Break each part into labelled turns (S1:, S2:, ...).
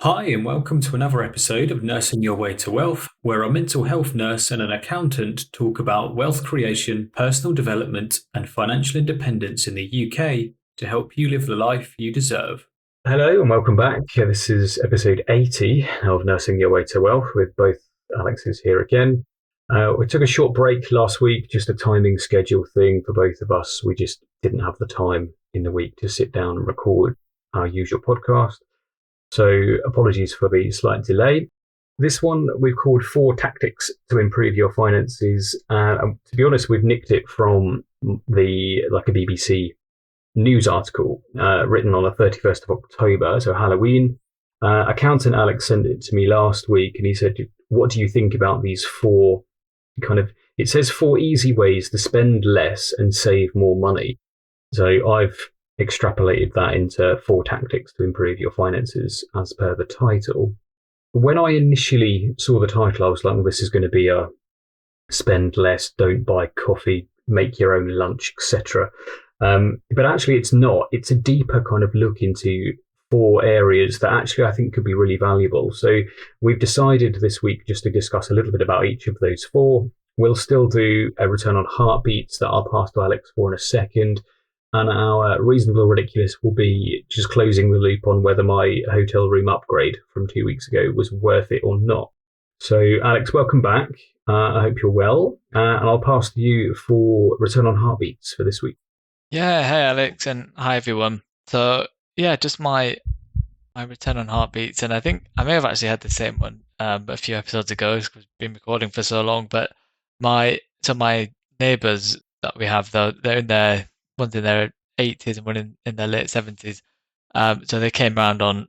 S1: Hi, and welcome to another episode of Nursing Your Way to Wealth, where a mental health nurse and an accountant talk about wealth creation, personal development, and financial independence in the UK to help you live the life you deserve.
S2: Hello and welcome back. This is episode 80 of Nursing Your Way to Wealth with both Alexes here again. We took a short break last week, just a timing schedule thing for both of us. We just didn't have the time in the week to sit down and record our usual podcast. So apologies for the slight delay. This one we've called Four Tactics to Improve Your Finances. And to be honest, we've nicked it from a BBC news article written on the 31st of October, so Halloween. Accountant Alex sent it to me last week and he said, what do you think about these four it says four easy ways to spend less and save more money. So I've extrapolated that into four tactics to improve your finances as per the title. When I initially saw the title, I was like, well, this is going to be a spend less, don't buy coffee, make your own lunch, etc. But actually, it's not. It's a deeper kind of look into four areas that actually I think could be really valuable. So we've decided this week just to discuss a little bit about each of those four. We'll still do a return on heartbeats that I'll pass to Alex for in a second. And our reasonable ridiculous will be just closing the loop on whether my hotel room upgrade from 2 weeks ago was worth it or not. So, Alex, welcome back. I hope you're well. And I'll pass to you for return on heartbeats for this week.
S3: Yeah, hey Alex, and hi everyone. So yeah, just my return on heartbeats, and I think I may have actually had the same one a few episodes ago because we've been recording for so long. But my neighbours that we have, though, they're in their one's in their 80s and one in their late 70s. So they came round on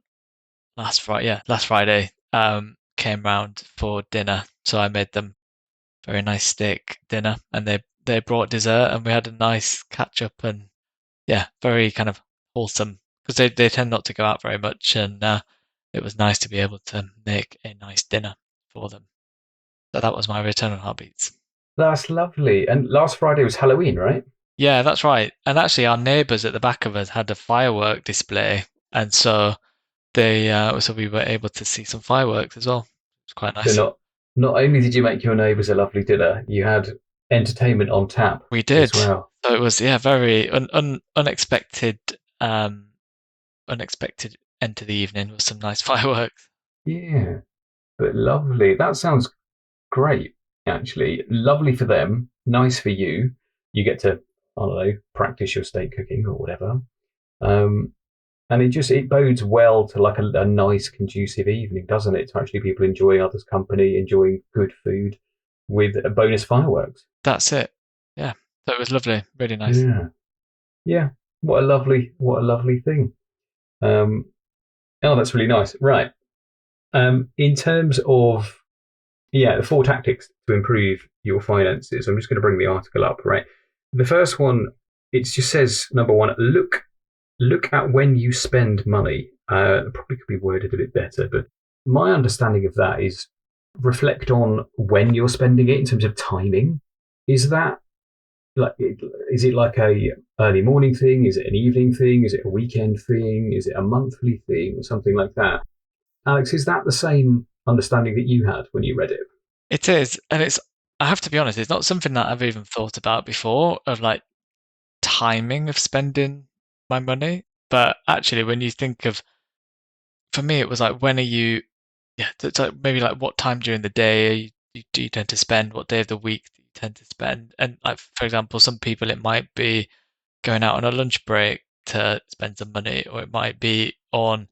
S3: last Friday. Yeah, last Friday. Came round for dinner, so I made them very nice steak dinner, and they brought dessert, and we had a nice catch up, and yeah, very kind of wholesome because they tend not to go out very much, and it was nice to be able to make a nice dinner for them. So that was my return on heartbeats.
S2: That's lovely. And last Friday was Halloween, right?
S3: Yeah, that's right. And actually, our neighbours at the back of us had a firework display, and so we were able to see some fireworks as well. It was quite
S2: So
S3: nice.
S2: not only did you make your neighbours a lovely dinner, you had entertainment on tap
S3: We
S2: as
S3: did.
S2: well.
S3: So it was very unexpected, unexpected end to the evening with some nice fireworks.
S2: Yeah, but lovely. That sounds great, actually. Lovely for them, nice for you. You get to, I don't know, practice your steak cooking or whatever. Um, and it bodes well to like a nice, conducive evening, doesn't it? To actually people enjoying others' company, enjoying good food with a bonus fireworks.
S3: That's it. Yeah. So it was lovely, really nice.
S2: Yeah, yeah. What a lovely thing. Um, oh, that's really nice. Right. In terms of the four tactics to improve your finances. I'm just going to bring the article up. Right. The first one, it just says number one, look at when you spend money. Probably could be worded a bit better, but my understanding of that is reflect on when you're spending it in terms of timing. Is that like is it like a early morning thing? Is it an evening thing? Is it a weekend thing? Is it a monthly thing? Something like that. Alex, is that the same understanding that you had when you read it?
S3: It is, and I have to be honest, it's not something that I've even thought about before of like timing of spending my money. But actually, when you think of, for me, it was like, when are you, yeah, it's like maybe like what time during the day do you tend to spend, what day of the week do you tend to spend? And like, for example, some people, it might be going out on a lunch break to spend some money, or it might be on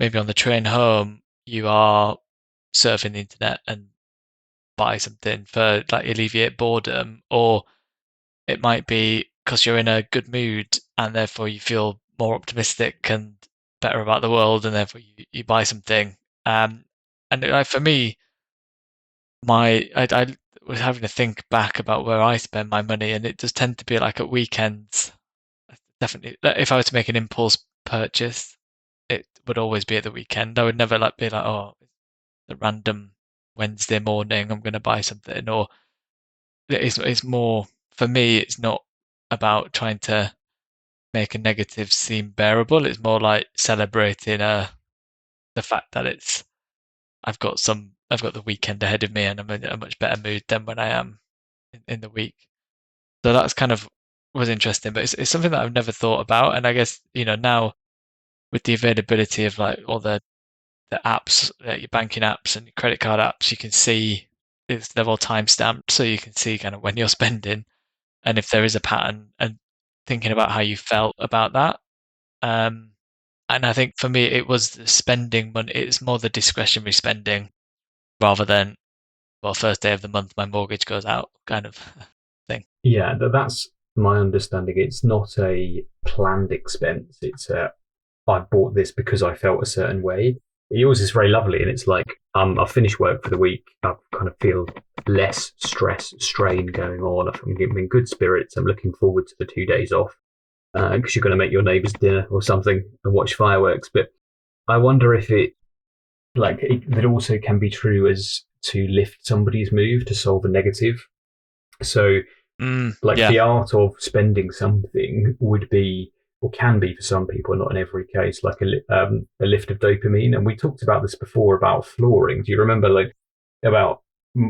S3: maybe on the train home, you are surfing the internet and buy something for like alleviate boredom, or it might be because you're in a good mood and therefore you feel more optimistic and better about the world, and therefore you buy something. And for me, I was having to think back about where I spend my money, and it does tend to be like at weekends. Definitely, if I were to make an impulse purchase, it would always be at the weekend. I would never like be like, oh, the random Wednesday morning, I'm going to buy something. Or it's more, for me, it's not about trying to make a negative seem bearable. It's more like celebrating the fact that I've got the weekend ahead of me and I'm in a much better mood than when I am in the week. So that's kind of was interesting, but it's something that I've never thought about. And I guess, now with the availability of like all the apps, your banking apps and your credit card apps, you can see they're all time stamped, so you can see kind of when you're spending and if there is a pattern and thinking about how you felt about that. And I think for me, it was the spending money. It's more the discretionary spending rather than, well, first day of the month, my mortgage goes out kind of thing.
S2: Yeah, that's my understanding. It's not a planned expense. It's I bought this because I felt a certain way. Yours is very lovely, and it's like I've finished work for the week. I kind of feel less stress, strain going on. I'm in good spirits. I'm looking forward to the 2 days off because you're going to make your neighbour's dinner or something and watch fireworks. But I wonder if it also can be true as to lift somebody's mood to solve a negative. So
S3: Yeah.
S2: the art of spending something would be or can be for some people, not in every case, like a lift of dopamine. And we talked about this before about flooring. Do you remember about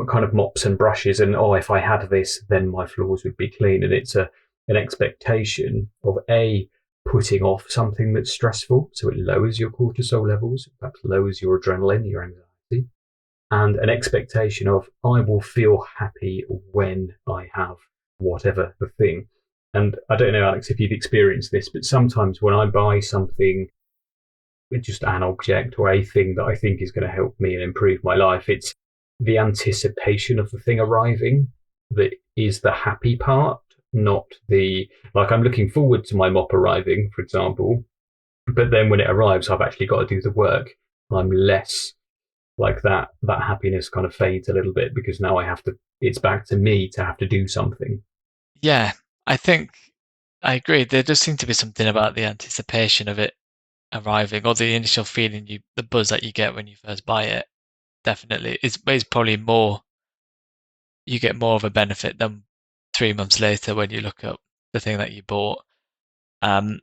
S2: kind of mops and brushes and if I had this, then my floors would be clean. And it's an expectation of putting off something that's stressful, so it lowers your cortisol levels, perhaps lowers your adrenaline, your anxiety, and an expectation of I will feel happy when I have whatever the thing. And I don't know, Alex, if you've experienced this, but sometimes when I buy something, just an object or a thing that I think is going to help me and improve my life, it's the anticipation of the thing arriving that is the happy part, not I'm looking forward to my mop arriving, for example, but then when it arrives, I've actually got to do the work. I'm less like that happiness kind of fades a little bit because now it's back to me to have to do something.
S3: Yeah, I think I agree. There does seem to be something about the anticipation of it arriving or the initial feeling, the buzz that you get when you first buy it. Definitely, it's probably more. You get more of a benefit than 3 months later when you look up the thing that you bought. But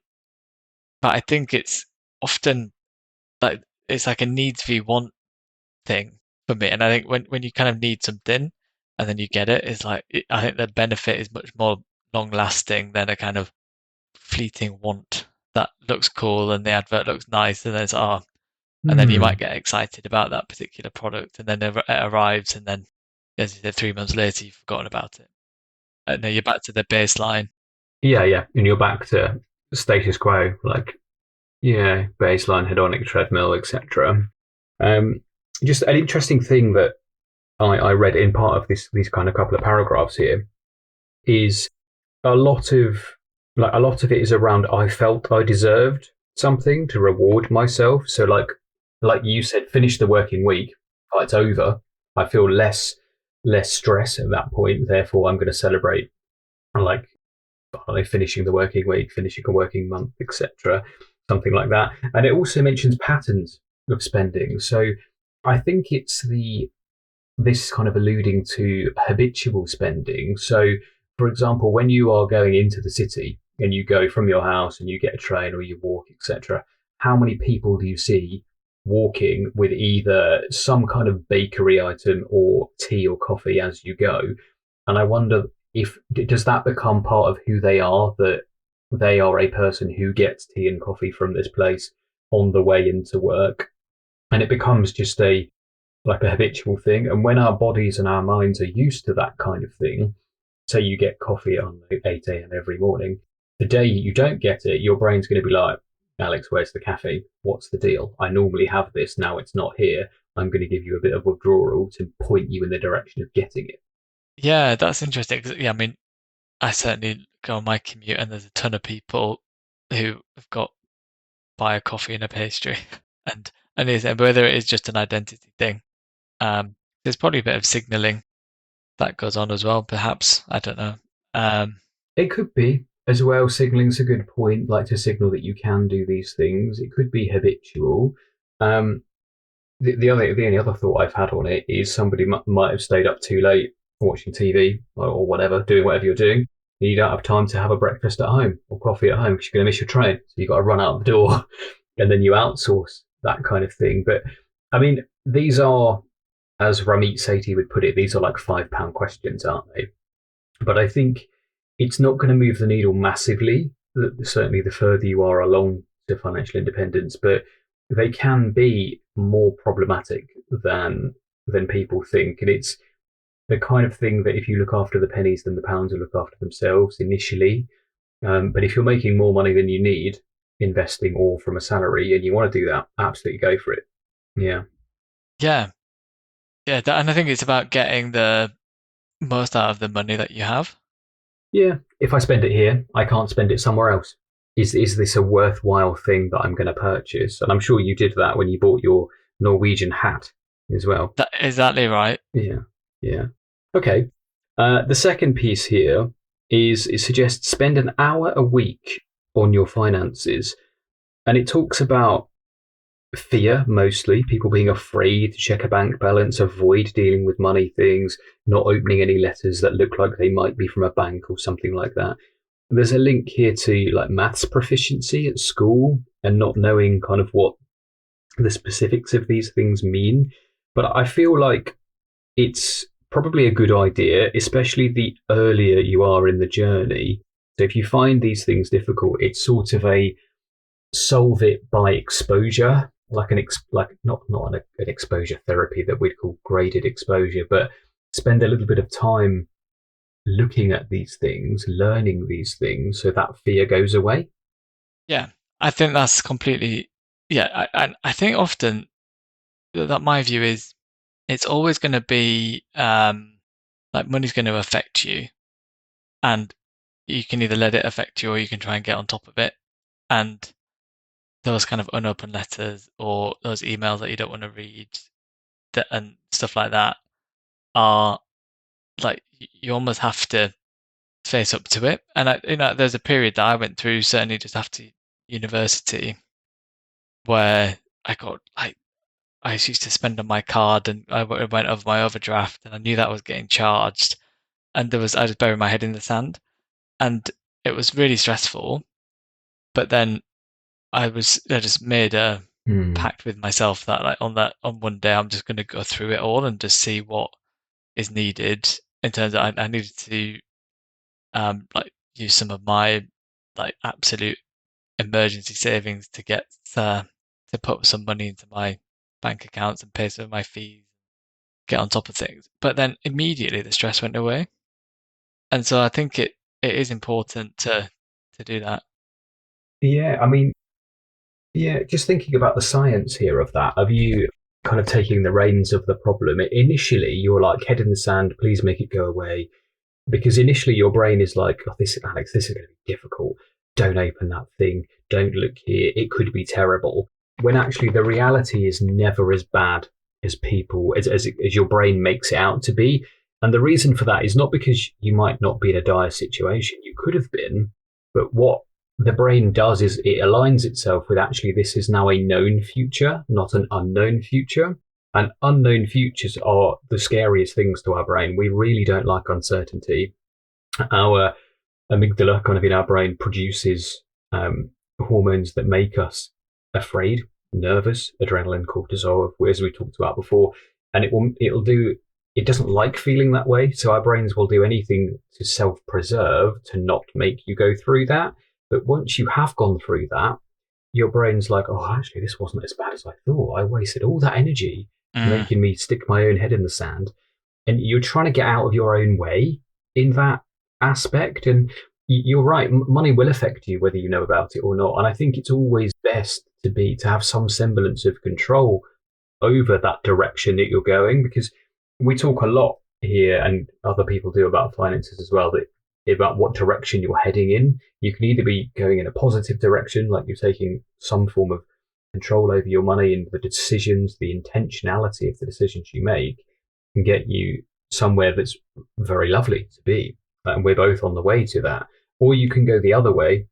S3: I think it's often like it's like a needs v want thing for me. And I think when you kind of need something and then you get it, it's like I think the benefit is much more long lasting than a kind of fleeting want that looks cool and the advert looks nice and then and then you might get excited about that particular product and then it arrives and then as you said 3 months later you've forgotten about it. And then you're back to the baseline.
S2: Yeah, and you're back to status quo, baseline hedonic treadmill, etc. Just an interesting thing that I read in part of these kind of couple of paragraphs here is a lot of it is around I felt I deserved something to reward myself. So like you said, finish the working week. It's over. I feel less stress at that point. Therefore, I'm going to celebrate like finishing the working week, finishing a working month, etc. Something like that. And it also mentions patterns of spending. So I think it's this kind of alluding to habitual spending. So, for example, when you are going into the city and you go from your house and you get a train or you walk, etc., how many people do you see walking with either some kind of bakery item or tea or coffee as you go? And I wonder does that become part of who they are, that they are a person who gets tea and coffee from this place on the way into work, and it becomes just a habitual thing. And when our bodies and our minds are used to that kind of thing, say you get coffee on 8 a.m. every morning, the day you don't get it, your brain's going to be like, Alex, where's the cafe? What's the deal? I normally have this, now it's not here. I'm going to give you a bit of withdrawal to point you in the direction of getting it.
S3: Yeah, that's interesting. 'Cause, yeah, I mean, I certainly go on my commute and there's a ton of people who have got buy a coffee and a pastry. And whether it is just an identity thing, there's probably a bit of signaling that goes on as well, perhaps. I don't know.
S2: It could be as well. Signaling's a good point, like to signal that you can do these things. It could be habitual. The only other thought I've had on it is somebody might have stayed up too late watching TV or whatever, doing whatever you're doing. And you don't have time to have a breakfast at home or coffee at home because you're going to miss your train. So you've got to run out the door and then you outsource that kind of thing. But I mean, these are, as Ramit Sethi would put it, these are like £5 questions, aren't they? But I think it's not going to move the needle massively. Certainly, the further you are along to financial independence, but they can be more problematic than people think, and it's the kind of thing that if you look after the pennies, then the pounds will look after themselves initially. But if you're making more money than you need, investing or from a salary, and you want to do that, absolutely go for it. Yeah.
S3: Yeah, yeah, and I think it's about getting the most out of the money that you have.
S2: Yeah. If I spend it here, I can't spend it somewhere else. Is this a worthwhile thing that I'm going to purchase? And I'm sure you did that when you bought your Norwegian hat as well.
S3: That's exactly right.
S2: Yeah. Yeah. Okay. The second piece here is it suggests spend an hour a week on your finances. And it talks about fear, mostly people being afraid to check a bank balance, avoid dealing with money things, not opening any letters that look like they might be from a bank or something like that. There's a link here to like maths proficiency at school and not knowing kind of what the specifics of these things mean. But I feel like it's probably a good idea, especially the earlier you are in the journey. So if you find these things difficult, it's sort of a solve it by exposure, like not an exposure therapy that we'd call graded exposure, but spend a little bit of time looking at these things, learning these things, so that fear goes away.
S3: Yeah, I think that's completely. Yeah, I think often that my view is it's always going to be like money's going to affect you, and you can either let it affect you or you can try and get on top of it. And those kind of unopened letters or those emails that you don't want to read and stuff like that are like you almost have to face up to it. And there's a period that I went through certainly just after university where I got like I used to spend on my card and I went over my overdraft and I knew that was getting charged and I just buried my head in the sand and it was really stressful. But then I just made a pact with myself that like on one day I'm just going to go through it all and just see what is needed in terms of I needed to like use some of my like absolute emergency savings to get to put some money into my bank accounts and pay some of my fees, get on top of things. But then immediately the stress went away, and so I think it is important to do that.
S2: Yeah, I mean, yeah, just thinking about the science here of that, of you kind of taking the reins of the problem. Initially, you're like head in the sand, please make it go away. Because initially your brain is like, oh, Alex, this is going to be difficult. Don't open that thing. Don't look here. It could be terrible. When actually the reality is never as bad as as your brain makes it out to be. And the reason for that is not because you might not be in a dire situation. You could have been, but what the brain does is it aligns itself with actually this is now a known future, not an unknown future. And unknown futures are the scariest things to our brain. We really don't like uncertainty. Our amygdala, kind of in our brain, produces hormones that make us afraid, nervous, adrenaline, cortisol, as we talked about before. And it doesn't like feeling that way. So our brains will do anything to self-preserve to not make you go through that. But once you have gone through that, your brain's like, oh, actually, this wasn't as bad as I thought. I wasted all that energy making me stick my own head in the sand. And you're trying to get out of your own way in that aspect. And you're right, money will affect you whether you know about it or not. And I think it's always best to have some semblance of control over that direction that you're going, because we talk a lot here and other people do about finances as well, about what direction you're heading in. You can either be going in a positive direction, like you're taking some form of control over your money and the decisions, the intentionality of the decisions you make can get you somewhere that's very lovely to be. And we're both on the way to that. Or you can go the other way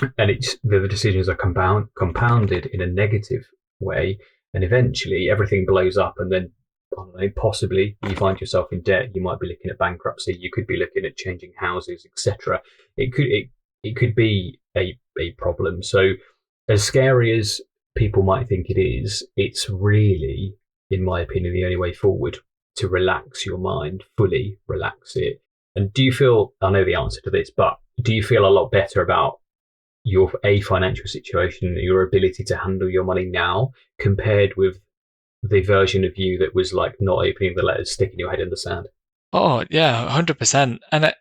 S2: and the decisions are compounded in a negative way. And eventually everything blows up and then I don't know, possibly you find yourself in debt. You might be looking at bankruptcy. You could be looking at changing houses, etc. It could be a problem. So as scary as people might think it is, it's really, in my opinion, the only way forward to relax your mind, fully relax it. And do you feel, I know the answer to this, but do you feel a lot better about your financial situation, your ability to handle your money now compared with the version of you that was like not opening the letters, sticking your head in the sand?
S3: Oh yeah, 100%. And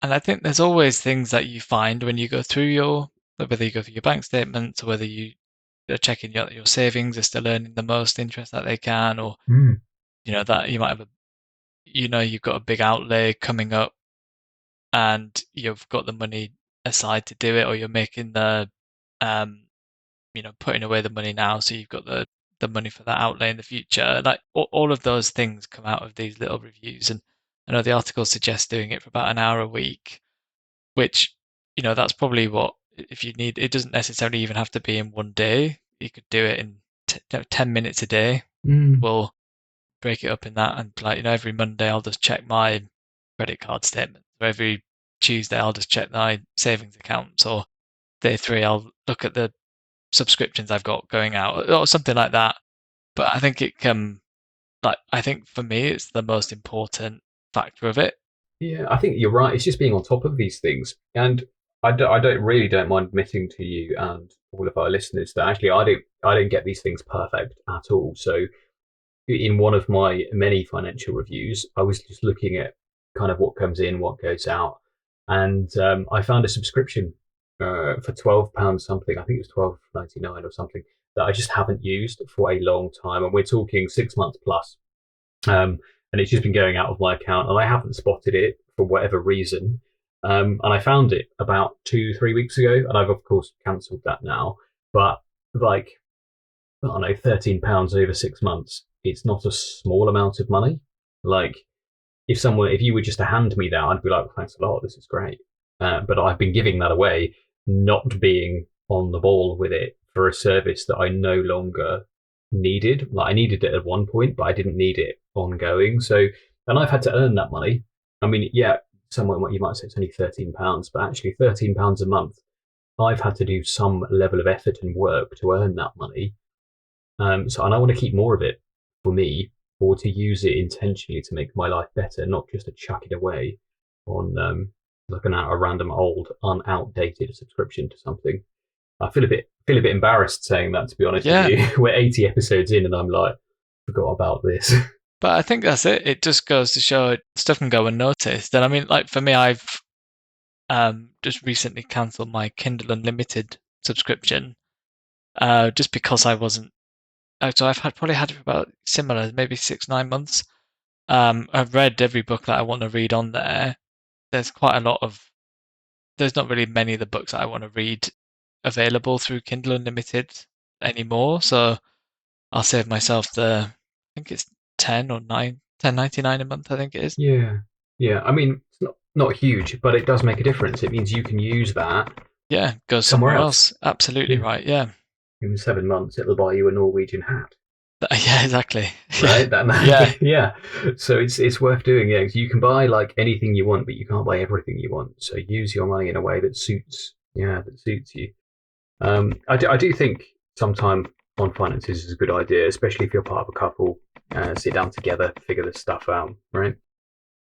S3: I think there's always things that you find when you go through whether you go through your bank statements or whether you're checking your savings are still earning the most interest that they can, or
S2: Mm.
S3: that you might have you've got a big outlay coming up and you've got the money aside to do it, or you're making um putting away the money now, so you've got the money for that outlay in the future. Like all of those things come out of these little reviews, and I know the article suggests doing it for about an hour a week, which that's probably what if you need. It doesn't necessarily even have to be in one day. You could do it in 10 minutes a day.
S2: Mm.
S3: We'll break it up in that, and like every Monday I'll just check my credit card statement, or every Tuesday I'll just check my savings accounts, or day three I'll look at the subscriptions I've got going out, or something like that. But I think it can, like, I think for me, it's the most important factor of it.
S2: Yeah, I think you're right. It's just being on top of these things. And I don't mind admitting to you and all of our listeners that actually I don't get these things perfect at all. So in one of my many financial reviews, I was just looking at kind of what comes in, what goes out, and I found a subscription for £12 something. I think it was 12.99 or something that I just haven't used for a long time, and we're talking 6 months plus. And it's just been going out of my account, and I haven't spotted it for whatever reason. And I found it about 2, 3 weeks ago, and I've of course cancelled that now. But like I don't know, £13 over 6 months. It's not a small amount of money. Like if you were just to hand me that, I'd be like, well, thanks a lot, this is great. But I've been giving that away, not being on the ball with it for a service that I no longer needed. Like I needed it at one point, but I didn't need it ongoing. So, and I've had to earn that money. I mean, yeah, someone you might say it's only £13, but actually £13 a month. I've had to do some level of effort and work to earn that money, and I want to keep more of it for me, or to use it intentionally to make my life better, not just to chuck it away on looking at a random old, unoutdated subscription to something. I feel a bit embarrassed saying that, to be honest with
S3: Yeah,
S2: you. We're 80 episodes in, and I'm like, forgot about this.
S3: but I think that's it. It just goes to show stuff can go unnoticed. And I mean, like for me, I've just recently cancelled my Kindle Unlimited subscription, just because I wasn't. So I've probably had it for about similar, maybe 6, 9 months. I've read every book that I want to read on there. There's quite a lot of. There's not really many of the books that I want to read available through Kindle Unlimited anymore. So I'll save myself I think it's 10 or 10.99 a month, I think it is.
S2: Yeah, yeah. I mean, it's not huge, but it does make a difference. It means you can use that
S3: Yeah, go
S2: somewhere
S3: somewhere
S2: else.
S3: else. Absolutely
S2: Yeah,
S3: right. Yeah.
S2: in 7 months, it'll buy you a Norwegian hat.
S3: Yeah, exactly. Yeah.
S2: Right?
S3: Yeah.
S2: Yeah. So it's worth doing. Yeah, you can buy like anything you want, but you can't buy everything you want. So use your money in a way that suits. Yeah, that suits you. I do think sometime on finances is a good idea, especially if you're part of a couple. Sit down together, figure this stuff out. Right.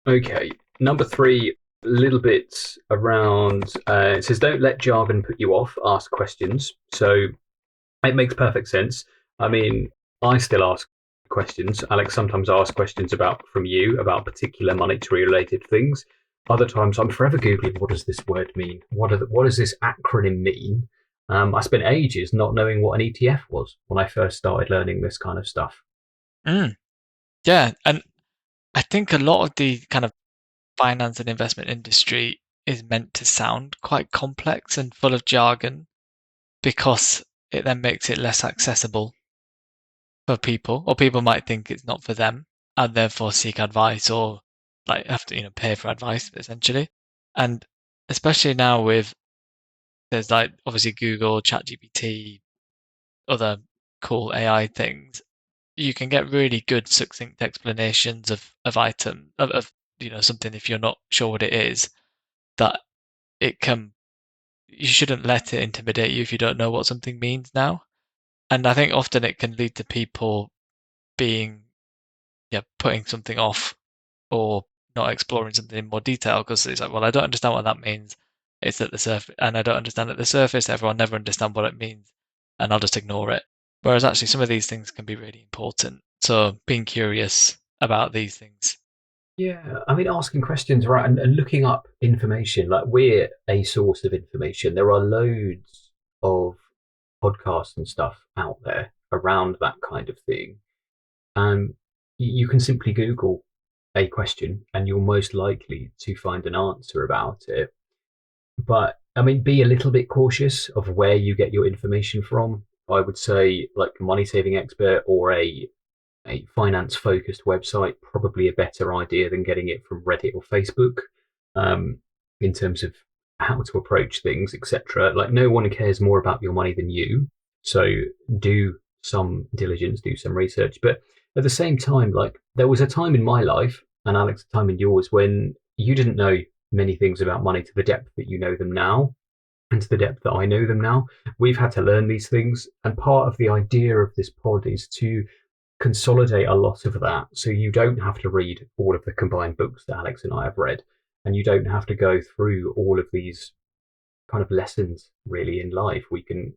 S2: Okay. Number three, a little bit around. It says, "Don't let jargon put you off. Ask questions." So it makes perfect sense. I mean, I still ask questions. Alex sometimes asks questions from you about particular monetary related things. Other times I'm forever Googling, what does this word mean? What does this acronym mean? I spent ages not knowing what an ETF was when I first started learning this kind of stuff.
S3: Mm. Yeah. And I think a lot of the kind of finance and investment industry is meant to sound quite complex and full of jargon because it then makes it less accessible for people, or people might think it's not for them and therefore seek advice or like have to, pay for advice essentially. And especially now with there's like obviously Google, ChatGPT, other cool AI things, you can get really good succinct explanations of item of something if you're not sure what it is, that it can you shouldn't let it intimidate you if you don't know what something means now. And I think often it can lead to people putting something off or not exploring something in more detail because it's like, well, I don't understand what that means. It's at the surface, and I don't understand at the surface. Everyone never understands what it means, and I'll just ignore it. Whereas actually, some of these things can be really important. So being curious about these things.
S2: Yeah, I mean, asking questions, right, and looking up information. Like, we're a source of information. There are loads of podcasts and stuff out there around that kind of thing. And you can simply Google a question and you're most likely to find an answer about it. But I mean, be a little bit cautious of where you get your information from. I would say, like, Money Saving Expert or a finance focused website, probably a better idea than getting it from Reddit or Facebook, um, in terms of how to approach things, etc. Like, no one cares more about your money than you. So do some diligence, do some research. But at the same time, like, there was a time in my life, and Alex, a time in yours, when you didn't know many things about money to the depth that you know them now, and to the depth that I know them now. We've had to learn these things. And part of the idea of this pod is to consolidate a lot of that, so you don't have to read all of the combined books that Alex and I have read, and you don't have to go through all of these kind of lessons really in life. We can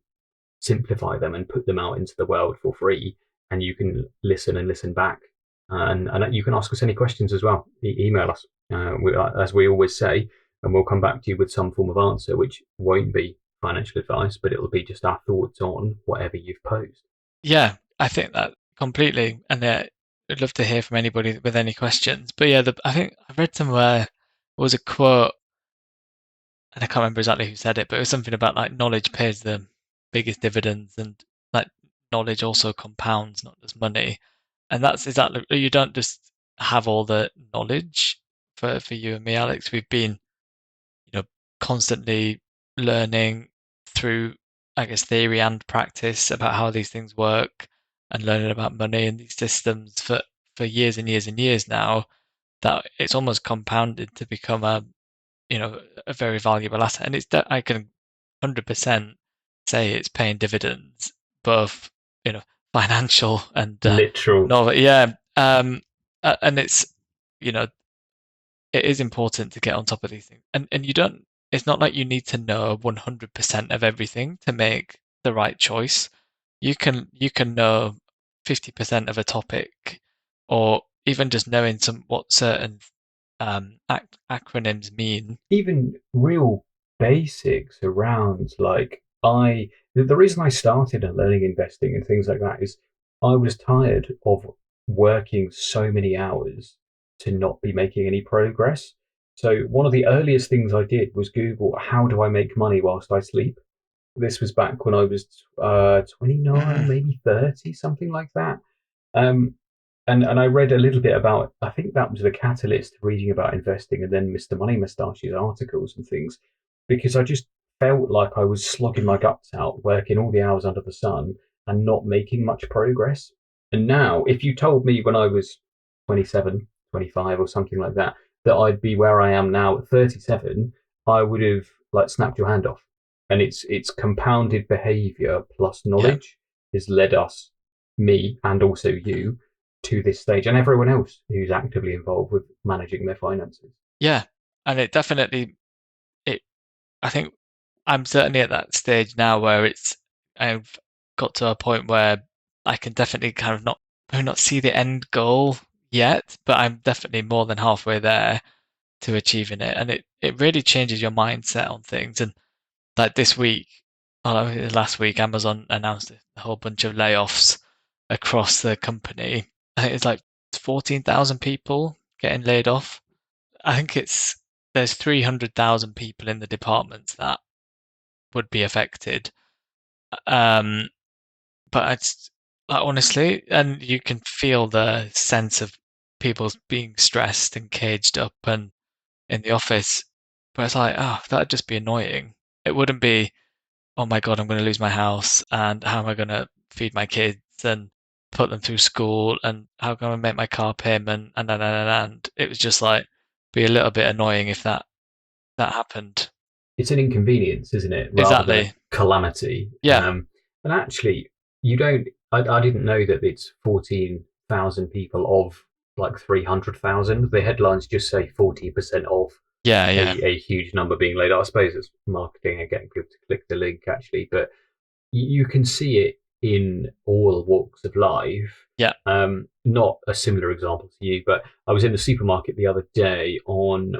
S2: simplify them and put them out into the world for free, and you can listen and listen back, and you can ask us any questions as well. Email us, as we always say, and we'll come back to you with some form of answer, which won't be financial advice, but it'll be just our thoughts on whatever you've posed.
S3: Yeah, I think that completely. And I'd love to hear from anybody with any questions. But yeah, I think I read somewhere there was a quote, and I can't remember exactly who said it, but it was something about like knowledge pays the biggest dividends, and like knowledge also compounds, not just money. And that's exactly, you don't just have all the knowledge for you and me, Alex. We've been, you know, constantly learning through, I guess, theory and practice about how these things work and learning about money and these systems for years and years and years now, that it's almost compounded to become a very valuable asset. And I can 100% say it's paying dividends, both, financial and
S2: Literal.
S3: no, yeah. And you know, it is important to get on top of these things. And you don't, it's not like you need to know 100% of everything to make the right choice. You can know 50% of a topic, or even just knowing what certain acronyms mean.
S2: Even real basics around, like, the reason I started learning investing and things like that is I was tired of working so many hours to not be making any progress. So one of the earliest things I did was Google, how do I make money whilst I sleep? This was back when I was 29,
S3: Mm,
S2: maybe 30, something like that. Um, and I read a little bit about, I think that was the catalyst, reading about investing, and then Mr. Money Mustache's articles and things, because I just felt like I was slogging my
S3: mm,
S2: guts out, working all the hours under the sun and not making much progress. And now, if you told me when I was 27, 25, or something like that, that I'd be where I am now at 37, I would have, like, snapped your hand off. And it's compounded behavior plus
S3: yeah,
S2: knowledge has led us, me and also you, to this stage, and everyone else who's actively involved with managing their finances.
S3: yeah. And it definitely, it. I think I'm certainly at that stage now where I've got to a point where I can definitely kind of not see the end goal yet, but I'm definitely more than halfway there to achieving it. And it really changes your mindset on things. And like this week, last week, Amazon announced a whole bunch of layoffs across the company. I think it's like 14,000 people getting laid off. I think there's 300,000 people in the departments that would be affected. Um, but it's like, honestly, and you can feel the sense of people being stressed and caged up and in the office. But it's like, oh, that'd just be annoying. It wouldn't be, oh my God, I'm going to lose my house and how am I going to feed my kids and put them through school and how can I make my car payment and it was just like be a little bit annoying if that happened.
S2: It's an inconvenience, isn't it, rather than a
S3: Exactly.
S2: calamity?
S3: Yeah.
S2: And actually, you don't. I didn't know that it's 14,000 people of like 300,000. The headlines just say 40% of
S3: Yeah, yeah,
S2: a huge number being laid out. I suppose it's marketing and getting people to click the link actually, but you can see it in all walks of life.
S3: yeah.
S2: Not a similar example to you, but I was in the supermarket the other day on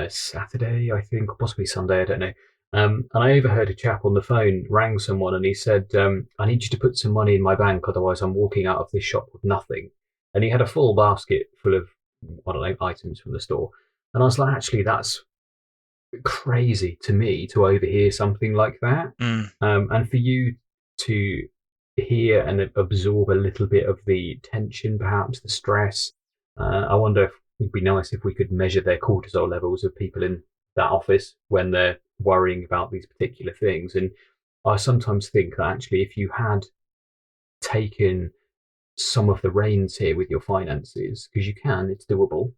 S2: Saturday, I think, or possibly Sunday, I don't know. And I overheard a chap on the phone rang someone and he said, I need you to put some money in my bank, otherwise I'm walking out of this shop with nothing. And he had a full basket full of, I don't know, items from the store. And I was like, actually, that's crazy to me to overhear something like that.
S3: Mm.
S2: And for you to hear and absorb a little bit of the tension, perhaps the stress. I wonder if it'd be nice if we could measure their cortisol levels of people in that office when they're worrying about these particular things. And I sometimes think that actually, if you had taken some of the reins here with your finances, because you can, it's doable.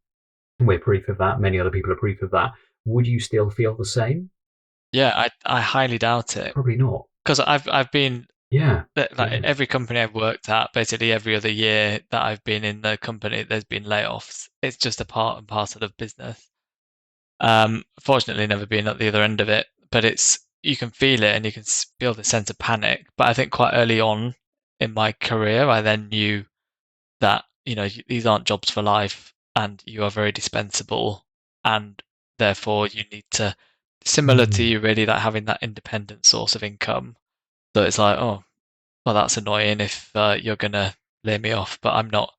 S2: We're proof of that. Many other people are proof of that. Would you still feel the same?
S3: Yeah, I highly doubt it
S2: Probably not.
S3: because I've been
S2: Yeah.
S3: like
S2: Yeah.
S3: every company I've worked at, basically every other year that I've been in the company, there's been layoffs. It's just a part and parcel of business. Fortunately, never been at the other end of it, but it's you can feel it and you can feel the sense of panic. But I think quite early on in my career, I then knew that these aren't jobs for life, and you are very dispensable, and therefore you need to, similar to
S2: Mm.
S3: you, really, like having that independent source of income. So it's like, oh, well, that's annoying if you're gonna lay me off, but I'm not.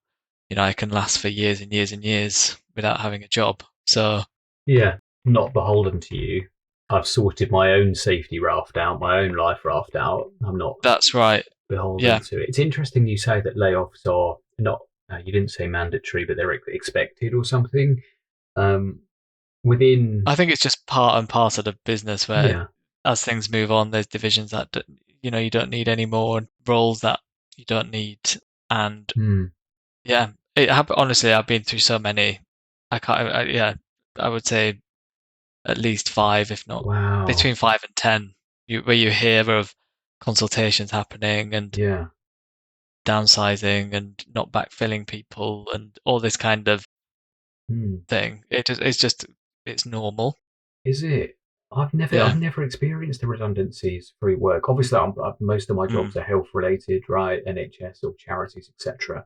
S3: I can last for years and years and years without having a job. So
S2: Yeah. Not beholden to you. I've sorted my own safety raft out, my own life raft out. I'm not
S3: that's right.
S2: beholden
S3: Yeah,
S2: to it. It's interesting you say that layoffs are not, you didn't say mandatory, but they're expected or something. Um, within,
S3: I think it's just part and parcel of business where
S2: yeah.
S3: as things move on, there's divisions that you don't need anymore, and roles that you don't need, and
S2: Mm.
S3: yeah, honestly, I've been through so many. I can't. Yeah, I would say at least five, if not
S2: Wow.
S3: between 5 and 10, where you hear of consultations happening and
S2: Yeah.
S3: downsizing and not backfilling people and all this kind of
S2: Mm.
S3: thing. It's normal.
S2: Is it?
S3: Yeah.
S2: I've never experienced the redundancies through work. Obviously, most of my
S3: Mm.
S2: jobs are health related, right? NHS or charities, etc.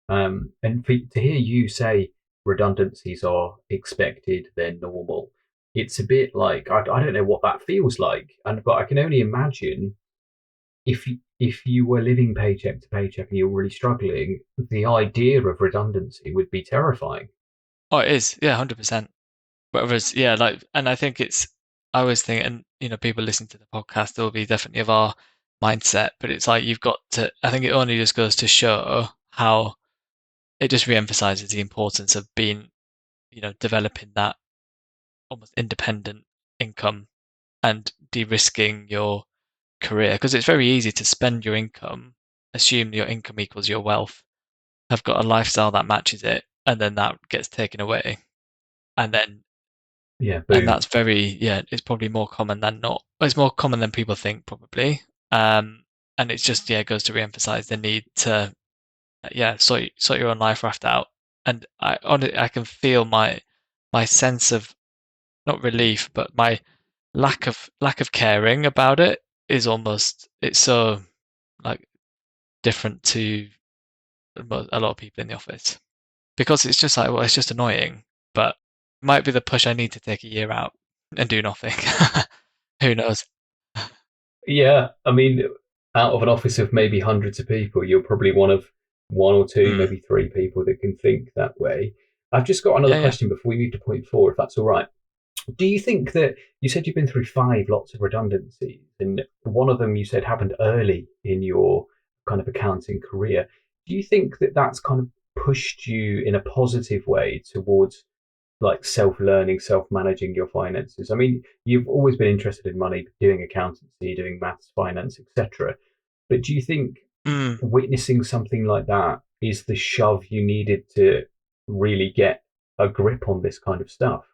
S2: And to hear you say redundancies are expected, they're normal, it's a bit like I don't know what that feels like, and but I can only imagine if you were living paycheck to paycheck and you're really struggling, the idea of redundancy would be terrifying.
S3: Oh, it is. Yeah, 100%. Whereas, yeah, like, and I think I always think, and people listening to the podcast, will be definitely of our mindset, but it's like you've got to, I think it only just goes to show how it just re-emphasizes the importance of being, developing that almost independent income and de-risking your career. Because it's very easy to spend your income, assume your income equals your wealth, have got a lifestyle that matches it, and then that gets taken away. And then
S2: Yeah,
S3: And
S2: boom.
S3: that's yeah, it's probably more common than not. It's more common than people think, probably. And it's just, yeah, it goes to re-emphasize the need to, yeah, sort your own life raft out. And I can feel my sense of not relief, but my lack of caring about it is almost it's so like different to a lot of people in the office because it's just like, well, it's just annoying, but it might be the push I need to take a year out and do nothing. Who knows?
S2: Yeah, I mean, out of an office of maybe hundreds of people, you're probably one of one or two,
S3: Mm.
S2: maybe three people that can think that way. I've just got another
S3: Yeah, yeah.
S2: question before we move to point four, if that's all right. Do you think that you said you've been through five lots of redundancies, and one of them you said happened early in your kind of accounting career? Do you think that that's kind of pushed you in a positive way towards like self-learning, self-managing your finances? I mean, you've always been interested in money, doing accountancy, doing maths, finance, etc. But do you think
S3: Mm.
S2: witnessing something like that is the shove you needed to really get a grip on this kind of stuff?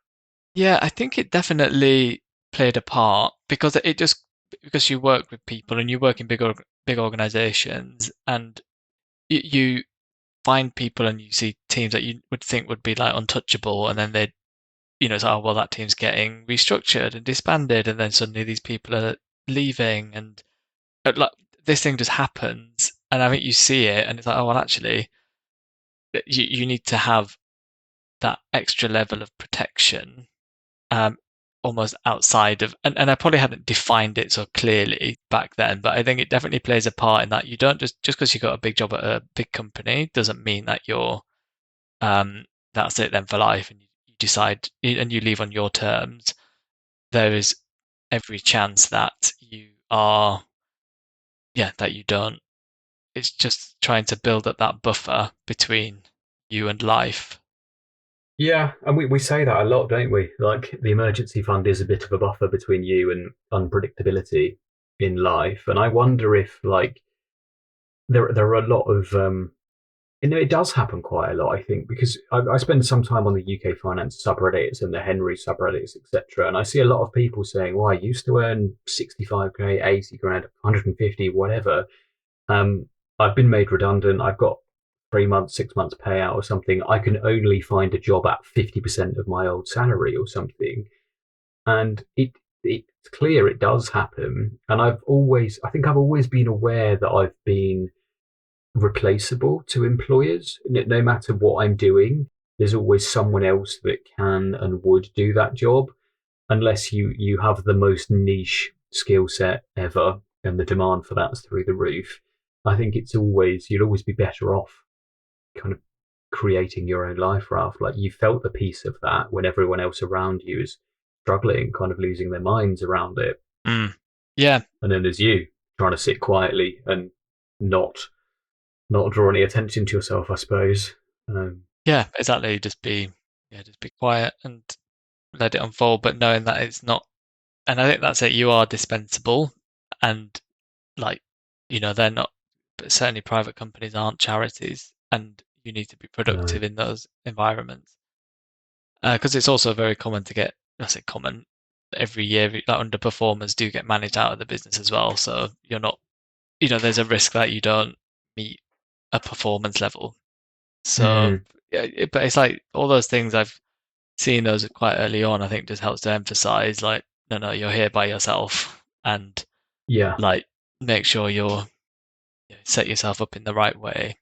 S3: Yeah, I think it definitely played a part because it just because you work with people and you work in big big organizations, and you find people and you see teams that you would think would be like untouchable, and then they, it's like, oh well, that team's getting restructured and disbanded, and then suddenly these people are leaving, and like this thing just happens, and I think you see it, and it's like, oh well, actually, you need to have that extra level of protection, almost outside of, and I probably hadn't defined it so clearly back then, but I think it definitely plays a part in that you don't just because you got a big job at a big company doesn't mean that you're that's it then for life, and you decide and you leave on your terms. There is every chance that you are, that you don't. It's just trying to build up that buffer between you and life.
S2: Yeah, and we say that a lot, don't we? Like the emergency fund is a bit of a buffer between you and unpredictability in life. And I wonder if like there are a lot of it does happen quite a lot, I think, because I spend some time on the UK finance subreddits and the Henry subreddits, etc. And I see a lot of people saying, "Well, I used to earn 65 grand, 80 grand, 150, whatever. Um, I've been made redundant. I've got 3 months, 6 months payout or something. I can only find a job at 50% of my old salary or something." And it's clear it does happen. And I think I've always been aware that I've been replaceable to employers. No matter what I'm doing, there's always someone else that can and would do that job, unless you have the most niche skill set ever, and the demand for that's through the roof. I think you'd always be better off kind of creating your own life, Ralph. Like you felt the piece of that when everyone else around you is struggling, kind of losing their minds around it.
S3: Yeah.
S2: And then there's you trying to sit quietly and not draw any attention to yourself, I suppose.
S3: Yeah, exactly. Just be quiet and let it unfold, but knowing that it's not. And I think that's it. You are dispensable, and like they're not. But certainly, private companies aren't charities, and you need to be
S2: No.
S3: productive in those environments. Because it's also very common to get. I say common. Every year, like underperformers do get managed out of the business as well. So you're not. There's a risk that you don't meet a performance level. So,
S2: Mm,
S3: but it's like all those things I've seen those quite early on. I think just helps to emphasize like, no, you're here by yourself, and
S2: yeah.
S3: like make sure set yourself up in the right way.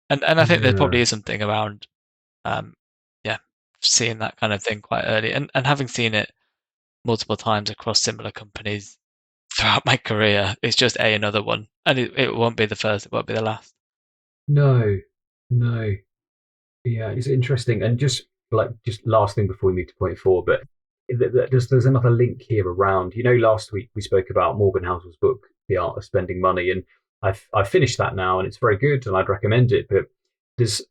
S3: And I think there
S2: Yeah.
S3: probably is something around, um, yeah, seeing that kind of thing quite early, and having seen it multiple times across similar companies throughout my career. It's just another one, and it won't be the first. It won't be the last.
S2: No. No. Yeah, it's interesting. And just last thing before we move to point four, but there's another link here around. Last week we spoke about Morgan Housel's book, The Art of Spending Money, and I've finished that now, and it's very good, and I'd recommend it. But there's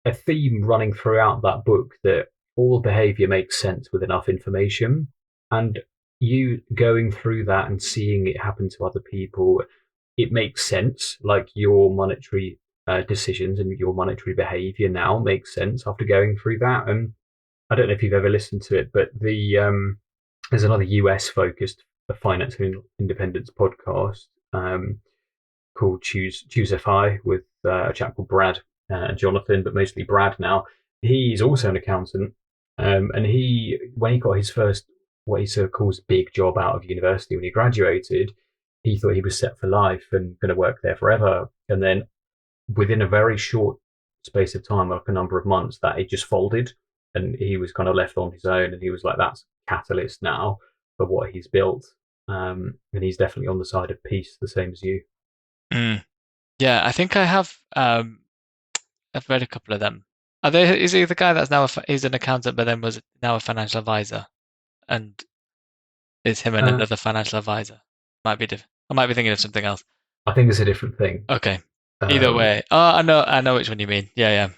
S2: a theme running throughout that book that all behavior makes sense with enough information, and you going through that and seeing it happen to other people, it makes sense. Like your monetary decisions and your monetary behavior now makes sense after going through that. And I don't know if you've ever listened to it, but there's another US focused finance and independence podcast called Choose FI with a chap called Brad and Jonathan, but mostly Brad now. He's also an accountant, and when he got his first what he sort of calls big job out of university when he graduated, he thought he was set for life and going to work there forever. And then within a very short space of time, like a number of months, that it just folded, and he was kind of left on his own. And he was like, "That's catalyst now for what he's built." And he's definitely on the side of peace, the same as you.
S3: Mm. Yeah, I think I have. I've read a couple of them. Is he the guy that's now he's an accountant, but then was now a financial advisor, and is him and
S2: Uh,
S3: another financial advisor? Might be different. I might be thinking of something else.
S2: I think it's a different thing.
S3: Okay. Either
S2: Um,
S3: way, oh, I know which one you mean. Yeah, yeah.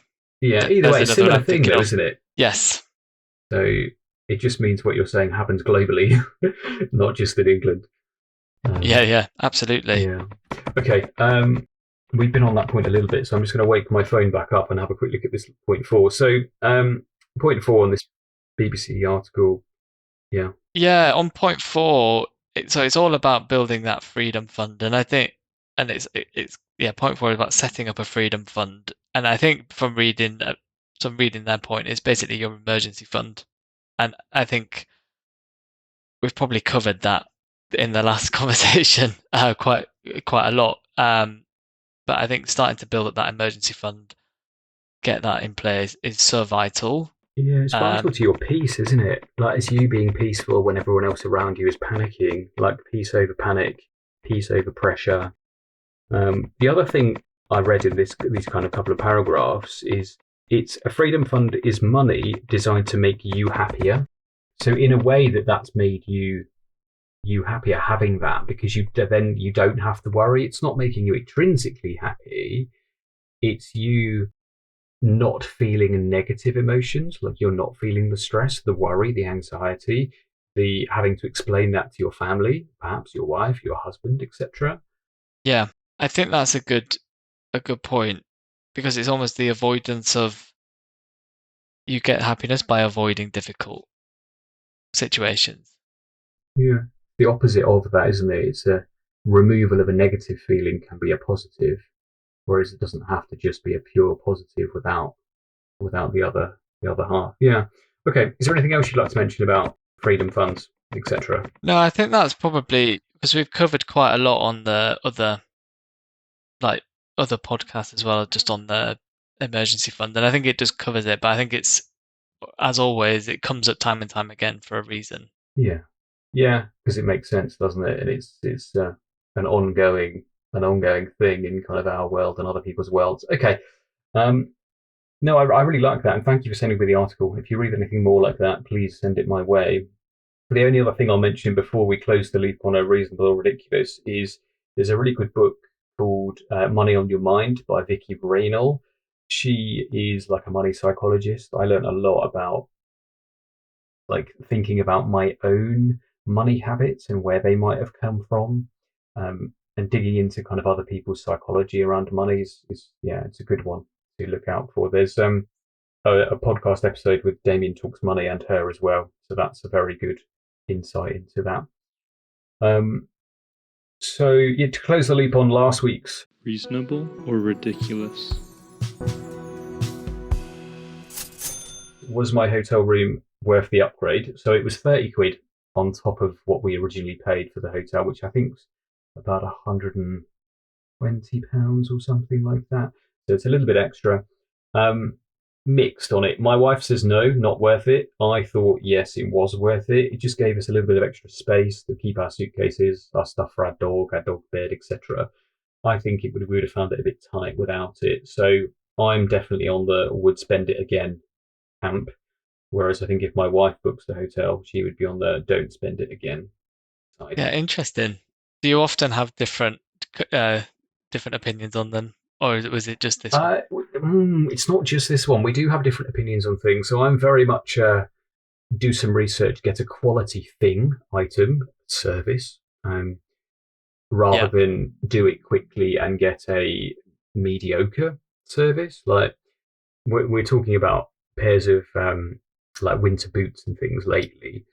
S2: yeah, either
S3: There's
S2: way, it's a
S3: another one
S2: similar
S3: I'm
S2: thing,
S3: thinking
S2: though,
S3: of.
S2: isn't it?
S3: Yes.
S2: So it just means what you're saying happens globally, not just in England.
S3: Yeah,
S2: Um,
S3: yeah, absolutely.
S2: yeah. Okay. We've been on that point a little bit, so I'm just going to wake my phone back up and have a quick look at this point four. So, point four on this BBC article. Yeah.
S3: Yeah, on point four, so it's all about building that freedom fund, and I think and it's point 4 is about setting up a freedom fund. And I think from reading their point, it's basically your emergency fund. And I think we've probably covered that in the last conversation quite a lot. But I think starting to build up that emergency fund, get that in place, is so vital.
S2: Yeah, it's vital to your peace, isn't it? Like, it's you being peaceful when everyone else around you is panicking. Like, peace over panic, peace over pressure. The other thing I read in these kind of couple of paragraphs is it's a freedom fund is money designed to make you happier. So in a way that's made you happier having that, because you don't have to worry. It's not making you intrinsically happy. It's you not feeling negative emotions, like you're not feeling the stress, the worry, the anxiety, the having to explain that to your family, perhaps your wife, your husband, etc.
S3: Yeah, I think that's a good point, because it's almost the avoidance of, you get happiness by avoiding difficult situations.
S2: Yeah, the opposite of that, isn't it? It's a removal of a negative feeling can be a positive, whereas it doesn't have to just be a pure positive without the other half. Yeah. Okay. Is there anything else you'd like to mention about freedom funds, etc.?
S3: No, I think that's probably because we've covered quite a lot on the like other podcasts as well, just on the emergency fund, and I think it just covers it. But I think it's, as always, it comes up time and time again for a reason.
S2: Yeah. Yeah, because it makes sense, doesn't it? And it's an ongoing thing in kind of our world and other people's worlds. Okay. Um, no, I really like that, and thank you for sending me the article. If you read anything more like that, please send it my way. The only other thing I'll mention before we close the loop on a reasonable or ridiculous is there's a really good book called Money on Your Mind by Vicky Brainall. She is like a money psychologist. I learned a lot about like thinking about my own money habits and where they might have come from, and digging into kind of other people's psychology around money is yeah, it's a good one to look out for. There's a podcast episode with Damien Talks Money and her as well, so that's a very good insight into that. So yeah, to close the loop on last week's
S1: reasonable or ridiculous.
S2: Was my hotel room worth the upgrade? So it was 30 quid on top of what we originally paid for the hotel, which I think was about £120 or something like that. So it's a little bit extra. Mixed on it. My wife says no, not worth it. I thought yes, it was worth it. It just gave us a little bit of extra space to keep our suitcases, our stuff for our dog bed, etc. I think we would have found it a bit tight without it. So I'm definitely on the would spend it again camp. Whereas I think if my wife books the hotel, she would be on the don't spend it again side.
S3: Yeah, interesting. Do you often have different opinions on them, or was it just this one?
S2: It's not just this one. We do have different opinions on things. So I'm very much do some research, get a quality thing, item, service, rather than do it quickly and get a mediocre service. Like we're talking about pairs of like winter boots and things lately,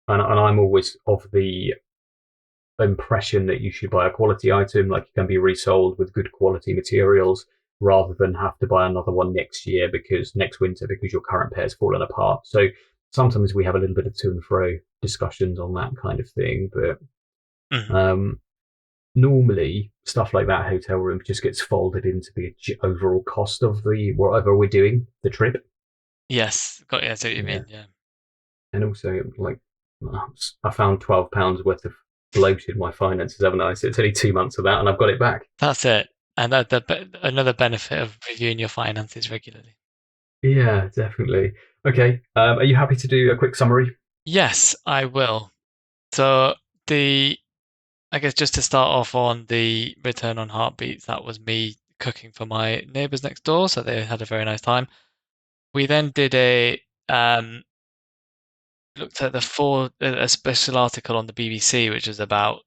S2: and I'm always of the impression that you should buy a quality item, like it can be resold with good quality materials, rather than have to buy another one next winter because your current pair's fallen apart. So sometimes we have a little bit of to and fro discussions on that kind of thing, but normally stuff like that hotel room just gets folded into the overall cost of the whatever we're doing, the trip.
S3: Yes, got you. I see what you mean. Yeah.
S2: And also, like, I found £12 worth of bloat in my finances, haven't I? So it's only 2 months of that, and I've got it back.
S3: That's it. And another benefit of reviewing your finances regularly.
S2: Yeah, definitely. Okay, are you happy to do a quick summary?
S3: Yes, I will. So I guess just to start off on the return on heartbeats, that was me cooking for my neighbours next door, so they had a very nice time. We then did looked at a special article on the BBC, which was about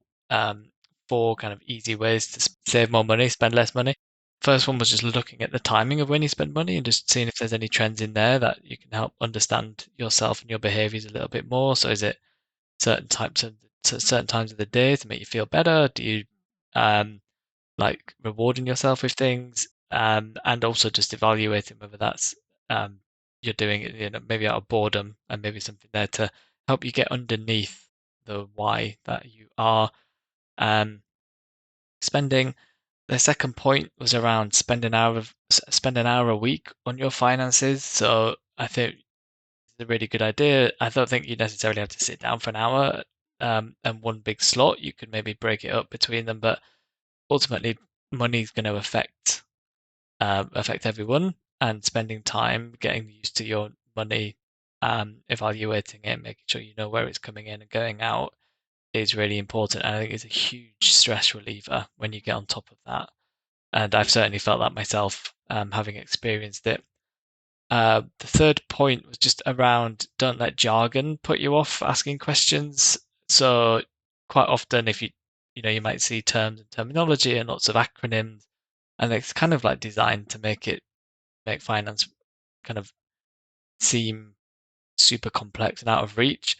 S3: 4 kind of easy ways to save more money, spend less money. First one was just looking at the timing of when you spend money and just seeing if there's any trends in there that you can help understand yourself and your behaviors a little bit more. So is it certain times of the day to make you feel better? Do you like rewarding yourself with things, and also just evaluating whether that's you're doing it, maybe out of boredom, and maybe something there to help you get underneath the why that you are spending. The second point was around spend an hour a week on your finances. So I think it's a really good idea. I don't think you necessarily have to sit down for an hour and one big slot. You could maybe break it up between them, but ultimately, money is going to affect everyone, and spending time getting used to your money, evaluating it, making sure you know where it's coming in and going out is really important. And I think it's a huge stress reliever when you get on top of that. And I've certainly felt that myself, having experienced it. The third point was just around don't let jargon put you off asking questions. So quite often, if you might see terms and terminology and lots of acronyms, and it's kind of like designed to make finance kind of seem super complex and out of reach.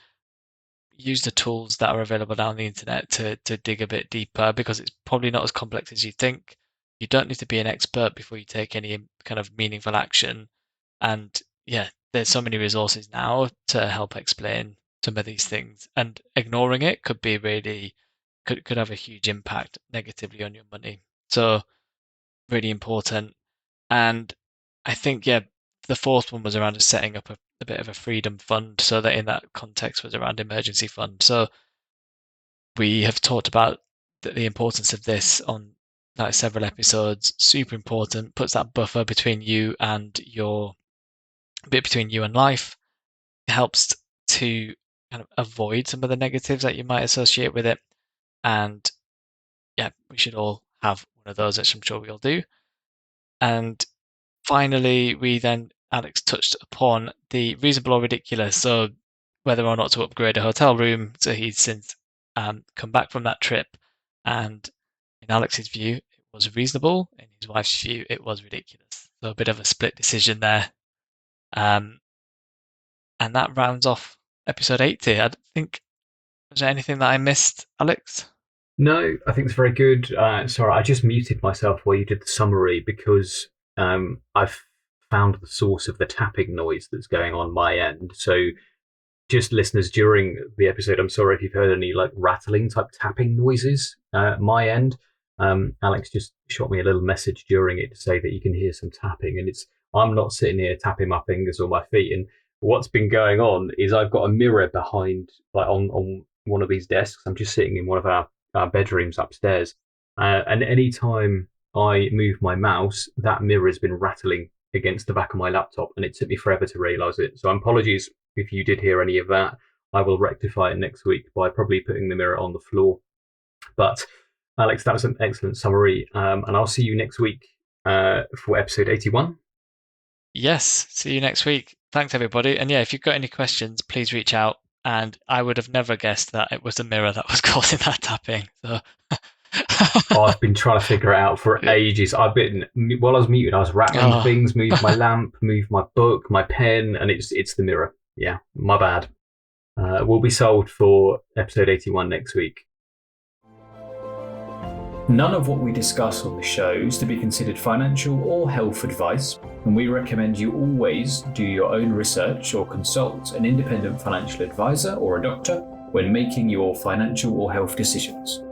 S3: Use the tools that are available now on the internet to dig a bit deeper, because it's probably not as complex as you think. You don't need to be an expert before you take any kind of meaningful action. And yeah, there's so many resources now to help explain some of these things. And ignoring it could have a huge impact negatively on your money. So really important. And I think, yeah, the fourth one was around just setting up a bit of a freedom fund. So that in that context was around emergency fund. So we have talked about the importance of this on like several episodes. Super important. Puts that buffer between you and between you and life. It helps to kind of avoid some of the negatives that you might associate with it. And yeah, we should all have one of those, which I'm sure we all do. And finally, Alex touched upon the reasonable or ridiculous. So whether or not to upgrade a hotel room. So he's since come back from that trip, and in Alex's view, it was reasonable. In his wife's view, it was ridiculous. So a bit of a split decision there. And that rounds off episode 80. I think, was there anything that I missed, Alex?
S2: No, I think it's very good. Sorry, I just muted myself while you did the summary because I've found the source of the tapping noise that's going on my end. So, just listeners, during the episode, I'm sorry if you've heard any like rattling type tapping noises my end. Alex just shot me a little message during it to say that you can hear some tapping, and I'm not sitting here tapping my fingers or my feet. And what's been going on is I've got a mirror behind, like on one of these desks. I'm just sitting in one of our bedrooms upstairs, and any time I move my mouse, that mirror has been rattling against the back of my laptop, and it took me forever to realise it. So apologies if you did hear any of that. I will rectify it next week by probably putting the mirror on the floor. But Alex, that was an excellent summary, and I'll see you next week for episode 81.
S3: Yes, see you next week. Thanks, everybody. And yeah, if you've got any questions, please reach out. And I would have never guessed that it was the mirror that was causing that tapping. So
S2: I've been trying to figure it out for ages. While I was muted, I was rattling things, moved my lamp, moved my book, my pen, and it's the mirror. Yeah, my bad. We'll be sold for episode 81 next week.
S1: None of what we discuss on the show is to be considered financial or health advice, and we recommend you always do your own research or consult an independent financial advisor or a doctor when making your financial or health decisions.